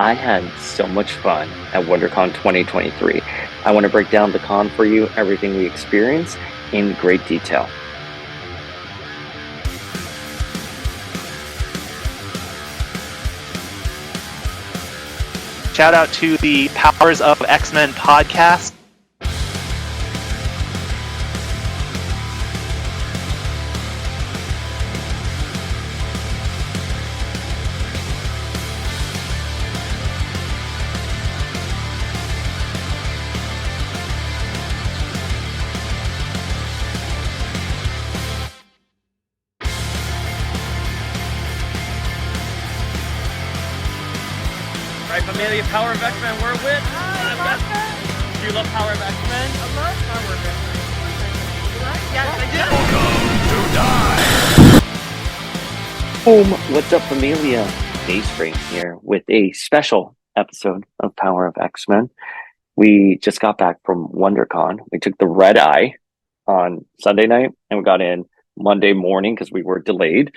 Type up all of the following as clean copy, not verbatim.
I had so much fun at WonderCon 2023. I want to break down the con for you, everything we experienced in great detail. Shout out to the Powers of X-Men podcast. Right, familia, Power of X-Men, we're with. Do you love Power of X-Men? I love Power of X-Men. Yes, I do. Boom! What's up, familia? Dayspring here with a special episode of Power of X-Men. We just got back from WonderCon. We took the red eye on Sunday night and we got in Monday morning because we were delayed.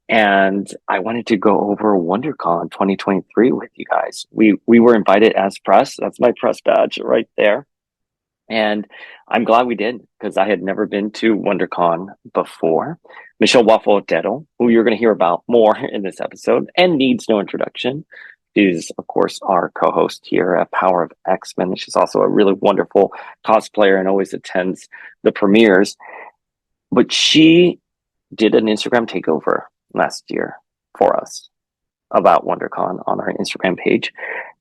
And I wanted to go over WonderCon 2023 with you guys. We were invited as press. That's my press badge right there. And I'm glad we did because I had never been to WonderCon before. Michelle Waffle-Detto, who you're going to hear about more in this episode and needs no introduction, is, of course, our co-host here at Power of X-Men. She's also a really wonderful cosplayer and always attends the premieres. But she did an Instagram takeover last year for us about WonderCon on our Instagram page.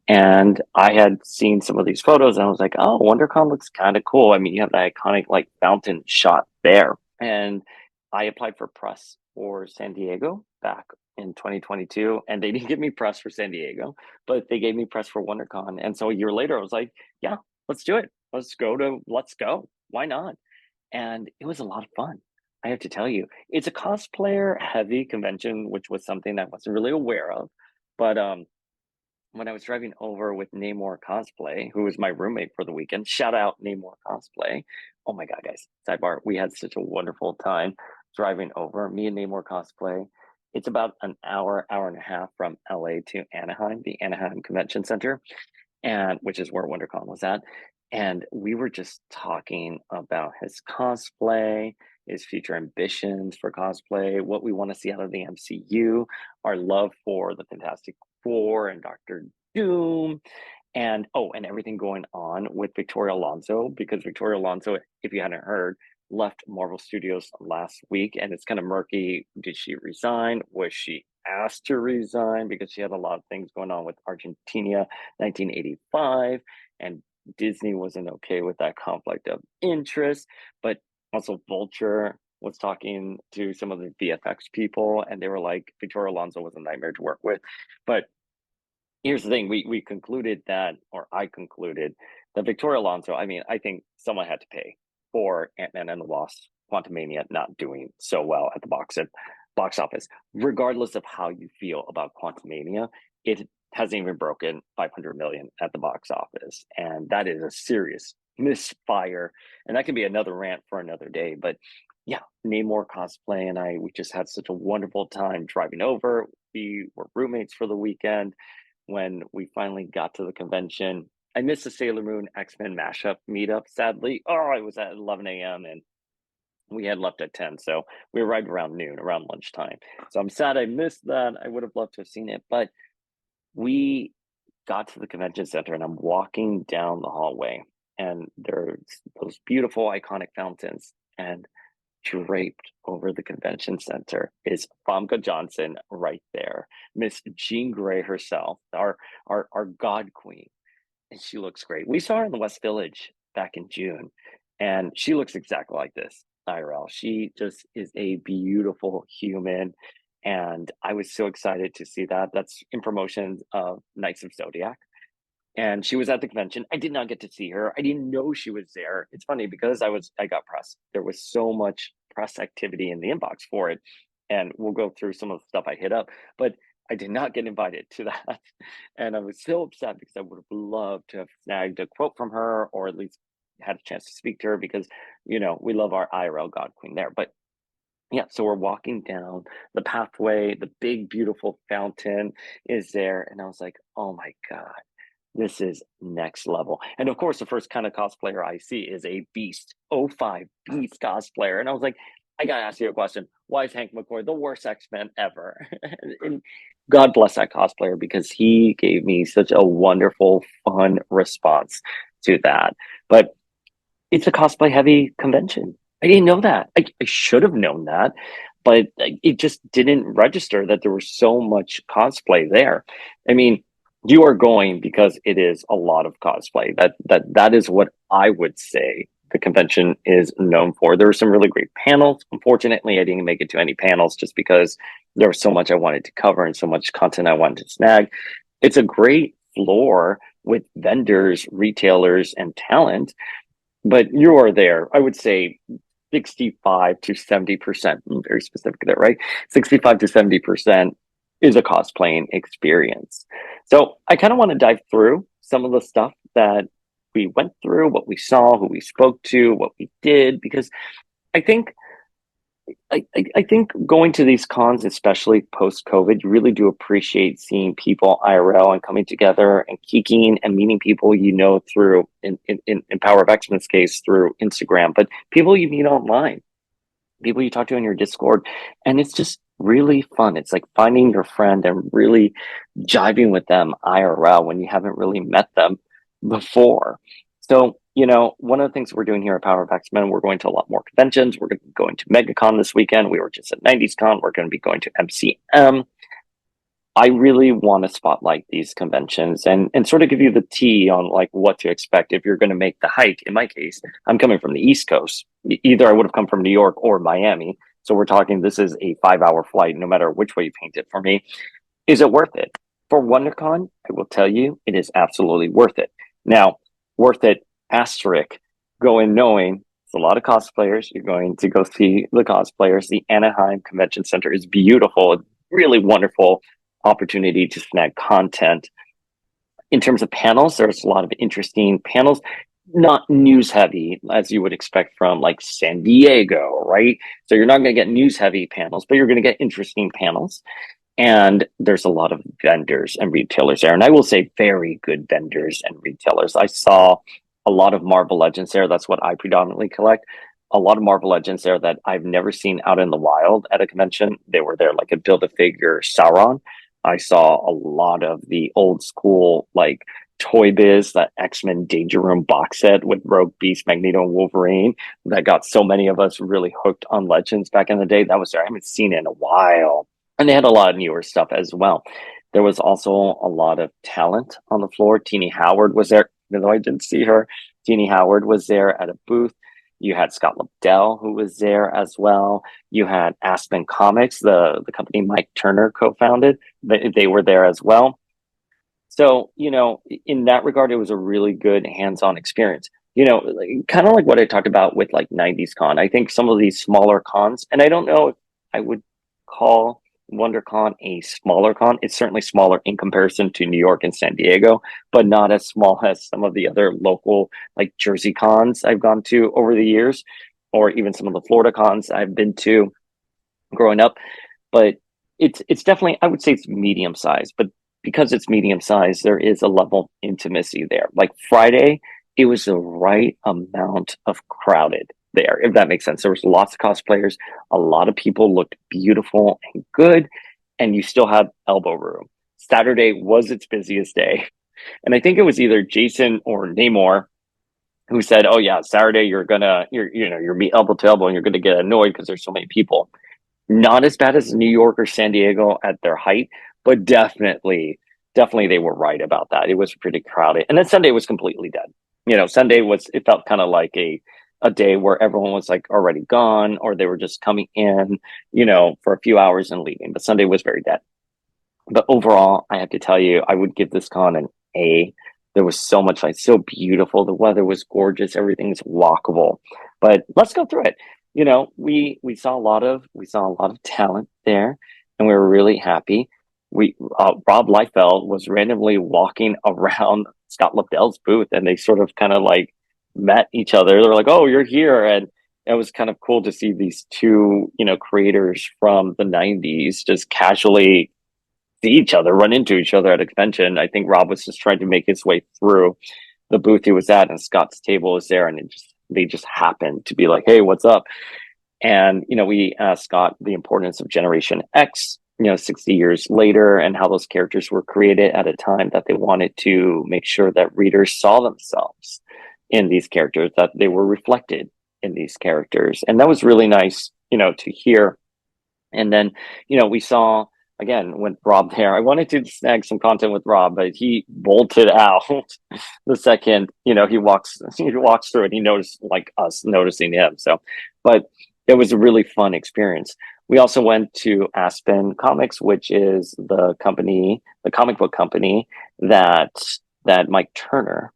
And I had seen some of these photos and I was like, oh, WonderCon looks kind of cool. I mean, you have the iconic like fountain shot there. And I applied for press for San Diego back in 2022. And they didn't give me press for San Diego, but they gave me press for WonderCon. And so a year later, I was like, yeah, let's do it. Let's go. Why not? And it was a lot of fun. I have to tell you, it's a cosplayer heavy convention, which was something I wasn't really aware of. But when I was driving over with Namor Cosplay, who was my roommate for the weekend, shout out Namor Cosplay. Oh my God, guys, sidebar, we had such a wonderful time driving over, me and Namor Cosplay. It's about an hour and a half from LA to Anaheim, the Anaheim Convention Center, and which is where WonderCon was at. And we were just talking about his cosplay, his future ambitions for cosplay, what we want to see out of the MCU, our love for the Fantastic Four and Doctor Doom, and everything going on with Victoria Alonso, because Victoria Alonso, if you hadn't heard, left Marvel Studios last week, and it's kind of murky. Did she resign? Was she asked to resign because she had a lot of things going on with Argentina 1985, and Disney wasn't okay with that conflict of interest? But also Vulture was talking to some of the VFX people, and they were like, Victoria Alonso was a nightmare to work with. But here's the thing, we concluded that, or I concluded that Victoria Alonso, I mean, I think someone had to pay for Ant-Man and the Wasp: Quantumania not doing so well at the box office. Regardless of how you feel about Quantumania, it hasn't even broken 500 million at the box office, and that is a serious misfire. And that can be another rant for another day. But yeah, Namor Cosplay and we just had such a wonderful time driving over. We were roommates for the weekend. When we finally got to the convention, I missed the Sailor Moon X-Men mashup meetup, sadly. Oh, it was at 11 a.m. and we had left at 10. So we arrived around noon, around lunchtime. So I'm sad I missed that. I would have loved to have seen it. But we got to the convention center and I'm walking down the hallway and there's those beautiful iconic fountains, and draped over the convention center is Famke Johnson right there, Miss Jean Grey herself, our God Queen, and she looks great. We saw her in the West Village back in June, and she looks exactly like this IRL. She just is a beautiful human, and I was so excited to see that. That's in promotions of Knights of Zodiac. And she was at the convention. I did not get to see her. I didn't know she was there. It's funny because I got press. There was so much press activity in the inbox for it. And we'll go through some of the stuff I hit up, but I did not get invited to that. And I was so upset because I would have loved to have snagged a quote from her, or at least had a chance to speak to her, because, we love our IRL God Queen there. But Yeah, so we're walking down the pathway, the big, beautiful fountain is there. And I was like, oh my God, this is next level. And of course, the first kind of cosplayer I see is a Beast, '05 Beast cosplayer. And I was like, I gotta ask you a question. Why is Hank McCoy the worst X-Men ever? And God bless that cosplayer because he gave me such a wonderful, fun response to that. But it's a cosplay heavy convention. I didn't know that. I should have known that, but it just didn't register that there was so much cosplay there. I mean, you are going because it is a lot of cosplay. That is what I would say the convention is known for. There were some really great panels. Unfortunately, I didn't make it to any panels just because there was so much I wanted to cover and so much content I wanted to snag. It's a great floor with vendors, retailers, and talent, but you are there, I would say 65 to 70%, I'm very specific there, right? 65 to 70% is a cosplaying experience. So I kind of want to dive through some of the stuff that we went through, what we saw, who we spoke to, what we did, because I think I think going to these cons, especially post COVID, you really do appreciate seeing people IRL and coming together and geeking and meeting people you know through, in Power of Xmen's case, through Instagram, but people you meet online, people you talk to in your Discord, and it's just really fun. It's like finding your friend and really jiving with them IRL when you haven't really met them before. So, one of the things we're doing here at Power of X-Men, we're going to a lot more conventions. We're going to be going to MegaCon this weekend. We were just at 90s Con. We're going to be going to MCM. I really want to spotlight these conventions and sort of give you the tea on like what to expect if you're going to make the hike. In my case, I'm coming from the East Coast. Either I would have come from New York or Miami. So we're talking, this is a 5-hour flight, no matter which way you paint it for me. Is it worth it? For WonderCon, I will tell you, it is absolutely worth it. Now, worth it, asterisk, go in knowing it's a lot of cosplayers. You're going to go see the cosplayers. The Anaheim Convention Center is beautiful, really wonderful opportunity to snag content. In terms of panels, there's a lot of interesting panels, not news heavy as you would expect from like San Diego, right? So you're not going to get news heavy panels, but you're going to get interesting panels. And there's a lot of vendors and retailers there. And I will say very good vendors and retailers. I saw a lot of Marvel Legends there. That's what I predominantly collect. A lot of Marvel Legends there that I've never seen out in the wild at a convention. They were there like a Build-A-Figure Sauron. I saw a lot of the old school, like Toy Biz, that X-Men Danger Room box set with Rogue, Beast, Magneto, and Wolverine that got so many of us really hooked on Legends back in the day. That was there. I haven't seen it in a while. And they had a lot of newer stuff as well. There was also a lot of talent on the floor. Teenie Howard was there, even though I didn't see her. Teenie Howard was there at a booth. You had Scott Lobdell, who was there as well. You had Aspen Comics, the company Mike Turner co-founded. They were there as well. So, in that regard, it was a really good hands-on experience. Kind of like what I talked about with like 90s Con. I think some of these smaller cons, and I don't know if I would call WonderCon a smaller con. It's certainly smaller in comparison to New York and San Diego, but not as small as some of the other local like Jersey cons I've gone to over the years, or even some of the Florida cons I've been to growing up. But it's definitely, I would say it's medium sized, but because it's medium sized, there is a level of intimacy there. Like Friday, it was the right amount of crowded there, if that makes sense. There was lots of cosplayers. A lot of people looked beautiful and good, and you still had elbow room. Saturday was its busiest day. And I think it was either Jason or Namor who said, oh yeah, Saturday you're meet elbow to elbow and you're gonna get annoyed because there's so many people. Not as bad as New York or San Diego at their height, but definitely they were right about that. It was pretty crowded. And then Sunday was completely dead. Sunday it felt kind of like a day where everyone was like already gone, or they were just coming in, for a few hours and leaving. But Sunday was very dead. But overall, I have to tell you, I would give this con an A. There was so much fun, so beautiful. The weather was gorgeous. Everything's walkable. But let's go through it. We saw a lot of talent there, and we were really happy. Rob Liefeld was randomly walking around Scott Lobdell's booth, and they sort of kind of like met each other. They're like, "Oh, you're here," and it was kind of cool to see these two, creators from the 90s just casually see each other, run into each other at a convention. I think Rob was just trying to make his way through the booth he was at, and Scott's table was there, and they just happened to be like, "Hey, what's up?" And we asked Scott the importance of Generation X, 60 years later, and how those characters were created at a time that they wanted to make sure that readers saw themselves in these characters, that they were reflected in these characters. And that was really nice, to hear. And then, we saw again with Rob there. I wanted to snag some content with Rob, but he bolted out the second, he walks through it. He noticed like us noticing him. So, but it was a really fun experience. We also went to Aspen Comics, which is the comic book company that Mike Turner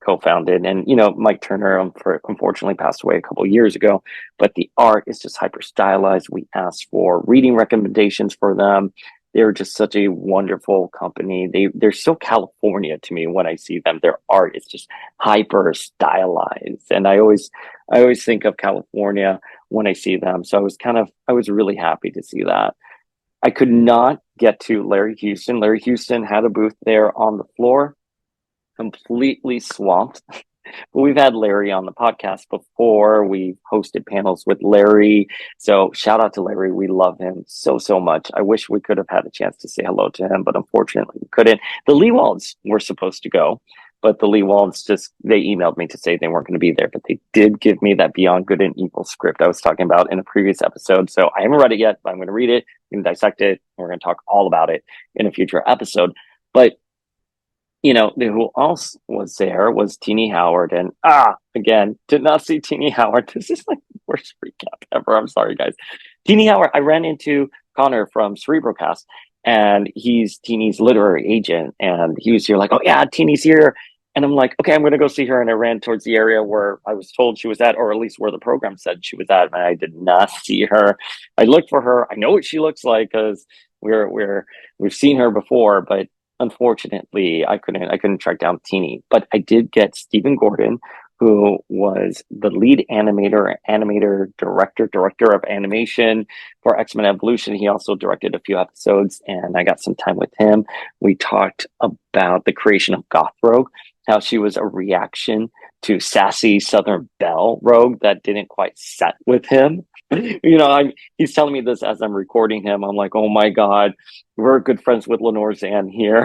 co-founded. And Mike Turner unfortunately passed away a couple of years ago, but the art is just hyper stylized. We asked for reading recommendations for them. They're just such a wonderful company. They're so California to me when I see them. Their art is just hyper stylized, and I always think of California when I see them. So I was really happy to see that. I could not get to Larry Houston. Larry Houston had a booth there on the floor, completely swamped. But we've had Larry on the podcast before. We've hosted panels with Larry. So shout out to Larry. We love him so, so much. I wish we could have had a chance to say hello to him, but unfortunately we couldn't. The Leewalds were supposed to go, but the Leewalds they emailed me to say they weren't going to be there, but they did give me that Beyond Good and Evil script I was talking about in a previous episode. So I haven't read it yet, but I'm going to read it. I'm going to dissect it. We're going to talk all about it in a future episode. But who else was there was Teenie Howard. And again, did not see Teenie Howard. This is like the worst recap ever. I'm sorry, guys. Teenie Howard, I ran into Connor from Cerebrocast, and he's Teenie's literary agent. And he was here like, "Oh yeah, Teenie's here." And I'm like, "Okay, I'm going to go see her." And I ran towards the area where I was told she was at, or at least where the program said she was at. And I did not see her. I looked for her. I know what she looks like because we've seen her before, but unfortunately, I couldn't track down Teenie, but I did get Stephen Gordon, who was the lead animator, director of animation for X-Men Evolution. He also directed a few episodes, and I got some time with him. We talked about the creation of Goth Rogue, how she was a reaction to sassy Southern Belle Rogue that didn't quite set with him. He's telling me this as I'm recording him. I'm like, "Oh my God, we're good friends with Lenore Zan here."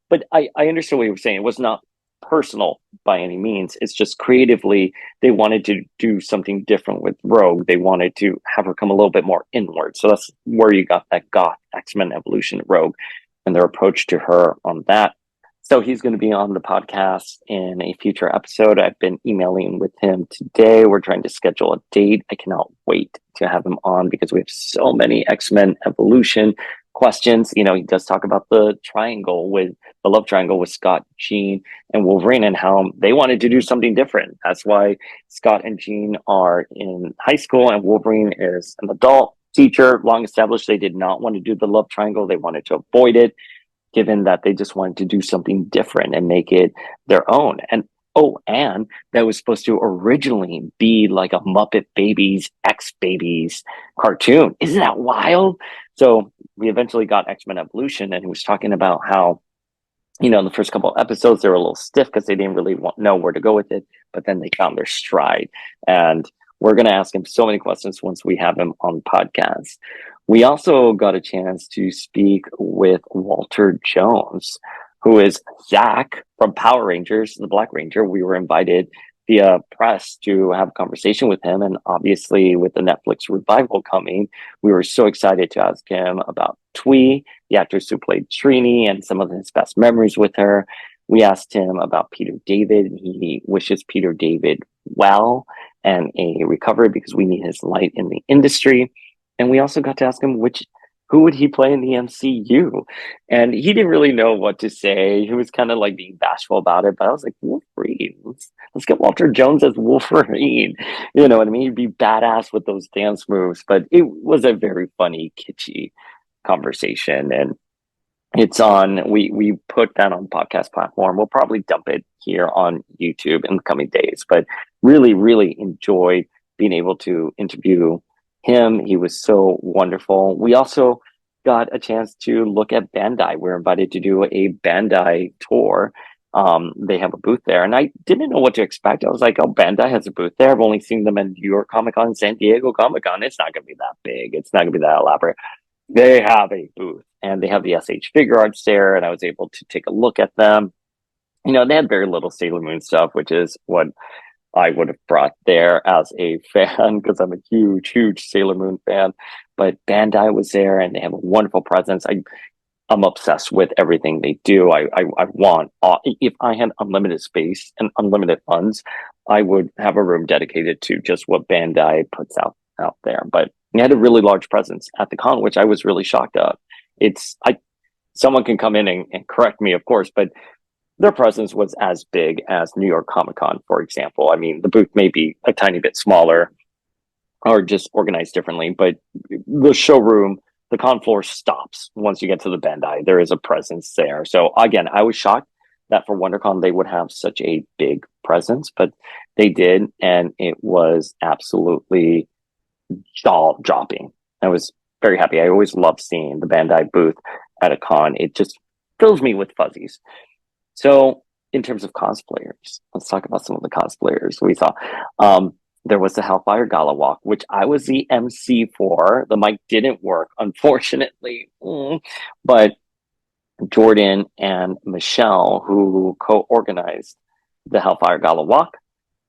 But I understand what he was saying. It was not personal by any means. It's just creatively, they wanted to do something different with Rogue. They wanted to have her come a little bit more inward. So that's where you got that goth X-Men Evolution Rogue and their approach to her on that. So he's going to be on the podcast in a future episode. I've been emailing with him today. We're trying to schedule a date. I cannot wait to have him on because we have so many X-Men Evolution questions. He does talk about the love triangle with Scott, Jean, and Wolverine, and how they wanted to do something different. That's why Scott and Jean are in high school and Wolverine is an adult teacher. Long established, they did not want to do the love triangle. They wanted to avoid it, given that they just wanted to do something different and make it their own. And that was supposed to originally be like a Muppet Babies, X Babies cartoon. Isn't that wild? So we eventually got X-Men Evolution, and he was talking about how, in the first couple of episodes, they were a little stiff because they didn't really know where to go with it, but then they found their stride. And we're going to ask him so many questions once we have him on the podcast. We also got a chance to speak with Walter Jones, who is Zach from Power Rangers, the Black Ranger. We were invited via press to have a conversation with him. And obviously with the Netflix revival coming, we were so excited to ask him about Twee, the actress who played Trini, and some of his best memories with her. We asked him about Peter David, and he wishes Peter David well and a recovery because we need his light in the industry. And we also got to ask him who would he play in the MCU? And he didn't really know what to say. He was kind of like being bashful about it, but I was like, Wolverine, let's get Walter Jones as Wolverine. You know what I mean? He'd be badass with those dance moves, but it was a very funny, kitschy conversation. And it's on, we put that on podcast platform. We'll probably dump it here on YouTube in the coming days, but really, really enjoyed being able to interview him. He was so wonderful. We also got a chance to look at Bandai. We're invited to do a Bandai tour. They have a booth there, and I didn't know what to expect. I was like, "Oh, Bandai has a booth there. I've only seen them in New York Comic Con, San Diego Comic Con. It's not going to be that big. It's not going to be that elaborate." They have a booth, and they have the SH figure arts there, and I was able to take a look at them. They had very little Sailor Moon stuff, which is what I would have brought there as a fan because I'm a huge, huge Sailor Moon fan. But Bandai was there, and they have a wonderful presence. I'm obsessed with everything they do. I want, if I had unlimited space and unlimited funds, I would have a room dedicated to just what Bandai puts out there. But they had a really large presence at the con, which I was really shocked at. Someone can come in and correct me, of course, but their presence was as big as New York Comic Con, for example. I mean, the booth may be a tiny bit smaller or just organized differently, but the showroom, the con floor stops once you get to the Bandai. There is a presence there. So again, I was shocked that for WonderCon they would have such a big presence, but they did, and it was absolutely jaw-dropping. I was very happy. I always love seeing the Bandai booth at a con. It just fills me with fuzzies. So in terms of cosplayers, let's talk about some of the cosplayers we saw. There was the Hellfire Gala walk, which I was the MC for. The mic didn't work, unfortunately. But Jordan and Michelle, who co-organized the Hellfire Gala walk,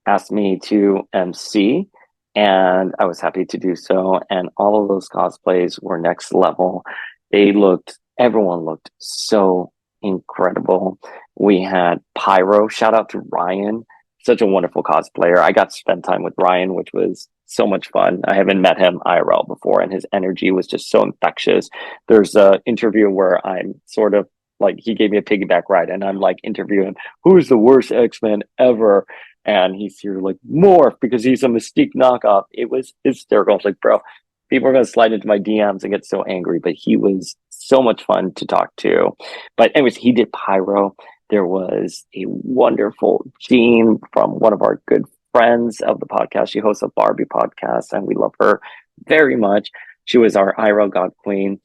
asked me to MC, and I was happy to do so. And all of those cosplays were next level. Everyone looked so incredible. We had Pyro. Shout out to Ryan, such a wonderful cosplayer. I got to spend time with Ryan, which was so much fun. I haven't met him IRL before, and his energy was just so infectious. There's an interview where I'm sort of like, he gave me a piggyback ride, and I'm like interviewing who's the worst X-Men ever, and he's here like Morph because he's a Mystique knockoff. It was hysterical. I was like, bro, people are going to slide into my DMs and get so angry, but he was so much fun to talk to. But anyways, he did Pyro. There was a wonderful Jean from one of our good friends of the podcast. She hosts a Barbie podcast, and we love her very much. She was our IRL God Queen.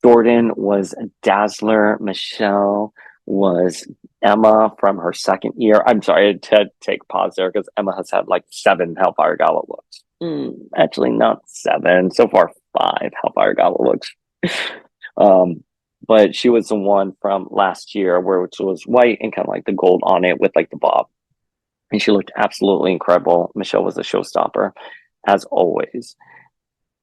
Jordan was Dazzler. Michelle was Emma from her second year. I'm sorry, I had to take pause there because Emma has had like 7 Hellfire Gala looks. Actually, not 7. So far, 5 Hellfire Gala looks. But she was the one from last year, which was white and kind of like the gold on it with like the bob. And she looked absolutely incredible. Michelle was a showstopper, as always.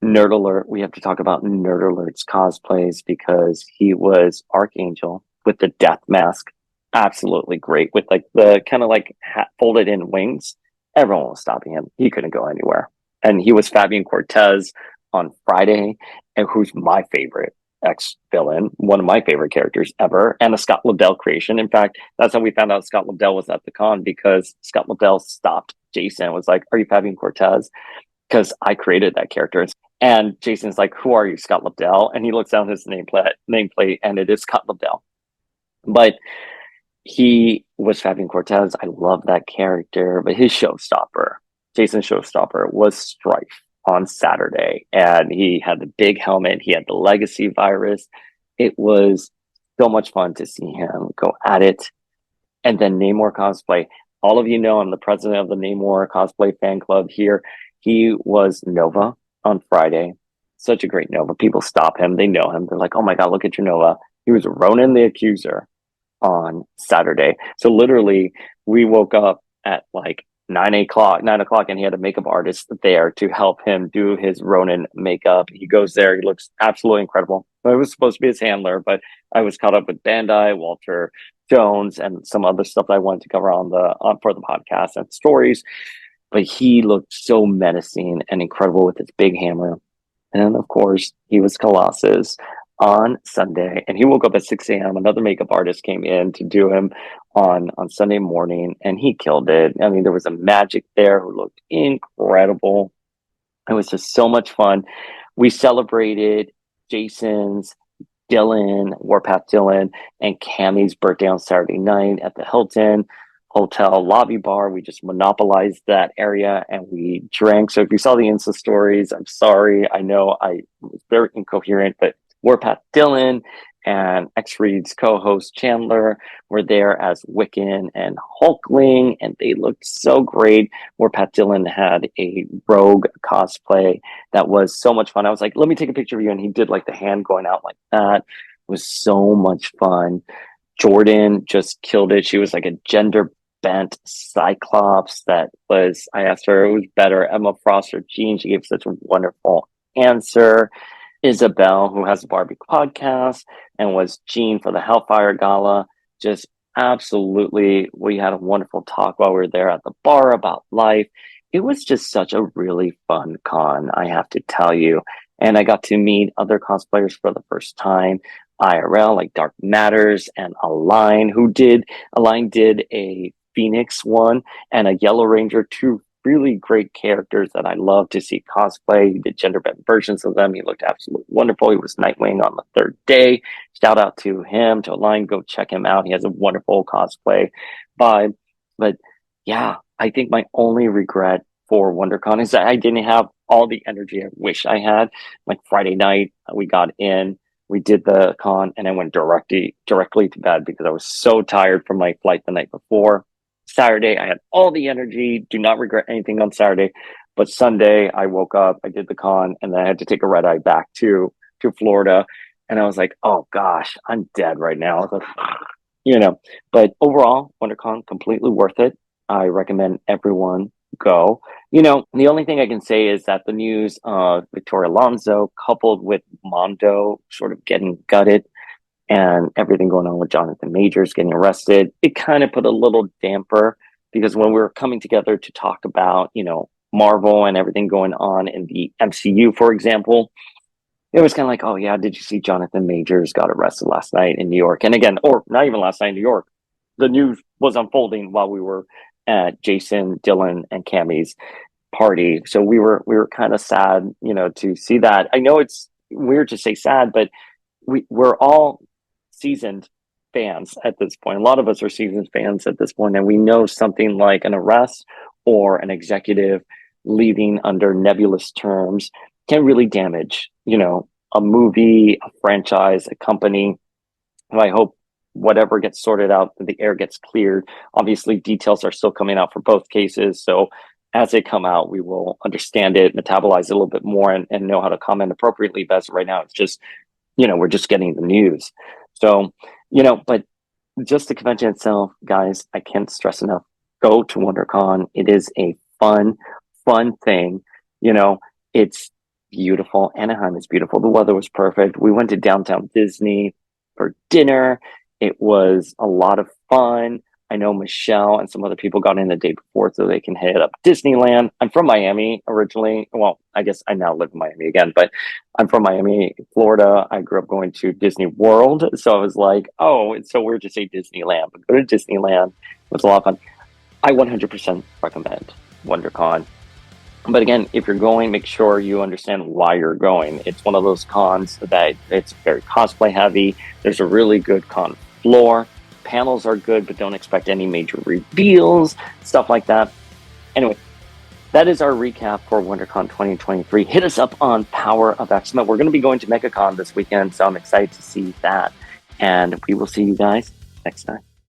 Nerd Alert, we have to talk about Nerd Alert's cosplays because he was Archangel with the death mask. Absolutely great. With like the kind of like folded in wings. Everyone was stopping him. He couldn't go anywhere. And he was Fabian Cortez on Friday, and who's my favorite ex-villain, one of my favorite characters ever, and a Scott Lobdell creation. In fact, that's how we found out Scott Lobdell was at the con, because Scott Lobdell stopped Jason and was like, "Are you Fabian Cortez?" Because I created that character. And Jason's like, "Who are you, Scott Lobdell?" And he looks down his nameplate, and it is Scott Lobdell. But he was Fabian Cortez. I love that character. But his showstopper, Jason's showstopper, was Strife on Saturday. And he had the big helmet. He had the legacy virus. It was so much fun to see him go at it. And then Namor cosplay. All of you know I'm the president of the Namor cosplay fan club here. He was Nova on Friday. Such a great Nova. People stop him. They know him. They're like, "Oh my God, look at your Nova." He was Ronan the Accuser on Saturday. So literally we woke up at like 9 o'clock, and he had a makeup artist there to help him do his Ronin makeup. He goes there. He looks absolutely incredible. I was supposed to be his handler, but I was caught up with Bandai, Walter Jones, and some other stuff that I wanted to cover for the podcast and stories. But he looked so menacing and incredible with his big hammer. And then, of course, he was Colossus on Sunday, and he woke up at 6 a.m. Another makeup artist came in to do him on Sunday morning, and he killed it. I mean, there was a magic there who looked incredible. It was just so much fun. We celebrated Jason's, Warpath Dylan, and Cammy's birthday on Saturday night at the Hilton. hotel lobby bar. We just monopolized that area and we drank. So if you saw the Insta stories, I'm sorry. I know I was very incoherent, but Warpath Dylan and X Reed's co-host Chandler were there as Wiccan and Hulkling, and they looked so great. Warpath Dylan had a rogue cosplay that was so much fun. I was like, let me take a picture of you. And he did like the hand going out like that. It was so much fun. Jordan just killed it. She was like a gender bent Cyclops that was, I asked her, it was better, Emma Frost or Jean. She gave such a wonderful answer. Isabel, who has a Barbie podcast and was Jean for the Hellfire Gala, just absolutely, we had a wonderful talk while we were there at the bar about life. It was just such a really fun con, I have to tell you. And I got to meet other cosplayers for the first time, IRL, like Dark Matters and Align did a Phoenix one and a Yellow Ranger, two really great characters that I love to see cosplay. He did gender bent versions of them. He looked absolutely wonderful. He was Nightwing on the third day. Shout out to him, to Align. Go check him out. He has a wonderful cosplay vibe. But yeah, I think my only regret for WonderCon is that I didn't have all the energy I wish I had. Like Friday night, we got in, we did the con, and I went directly to bed because I was so tired from my flight the night before. Saturday, I had all the energy, do not regret anything on Saturday. But Sunday, I woke up, I did the con, and then I had to take a red eye back to Florida. And I was like, oh gosh, I'm dead right now. But overall, WonderCon, completely worth it. I recommend everyone go. The only thing I can say is that the news of Victoria Alonso coupled with Mondo sort of getting gutted and everything going on with Jonathan Majors getting arrested, it kind of put a little damper because when we were coming together to talk about, Marvel and everything going on in the MCU, for example, it was kind of like, oh yeah, did you see Jonathan Majors got arrested last night in New York? And again, or not even last night in New York, the news was unfolding while we were at Jason, Dylan, and Cammy's party. So we were kind of sad, to see that. I know it's weird to say sad, but we're all seasoned fans at this point. A lot of us are seasoned fans at this point, and we know something like an arrest or an executive leaving under nebulous terms can really damage, a movie, a franchise, a company. And I hope whatever gets sorted out, the air gets cleared. Obviously, details are still coming out for both cases. So as they come out, we will understand it, metabolize it a little bit more and know how to comment appropriately. But right now, it's just, we're just getting the news. So, but just the convention itself, guys, I can't stress enough. Go to WonderCon. It is a fun thing. It's beautiful. Anaheim is beautiful. The weather was perfect. We went to downtown Disney for dinner. It was a lot of fun. I know Michelle and some other people got in the day before so they can head up Disneyland. I'm from Miami originally. Well, I guess I now live in Miami again, but I'm from Miami, Florida. I grew up going to Disney World. So I was like, oh, it's so weird to say Disneyland, but go to Disneyland. It was a lot of fun. I 100% recommend WonderCon. But again, if you're going, make sure you understand why you're going. It's one of those cons that it's very cosplay heavy. There's a really good con floor. Panels are good, but don't expect any major reveals, stuff like that. Anyway, that is our recap for WonderCon 2023. Hit us up on Power of X-Men. We're going to be going to MegaCon this weekend, so I'm excited to see that. And we will see you guys next time.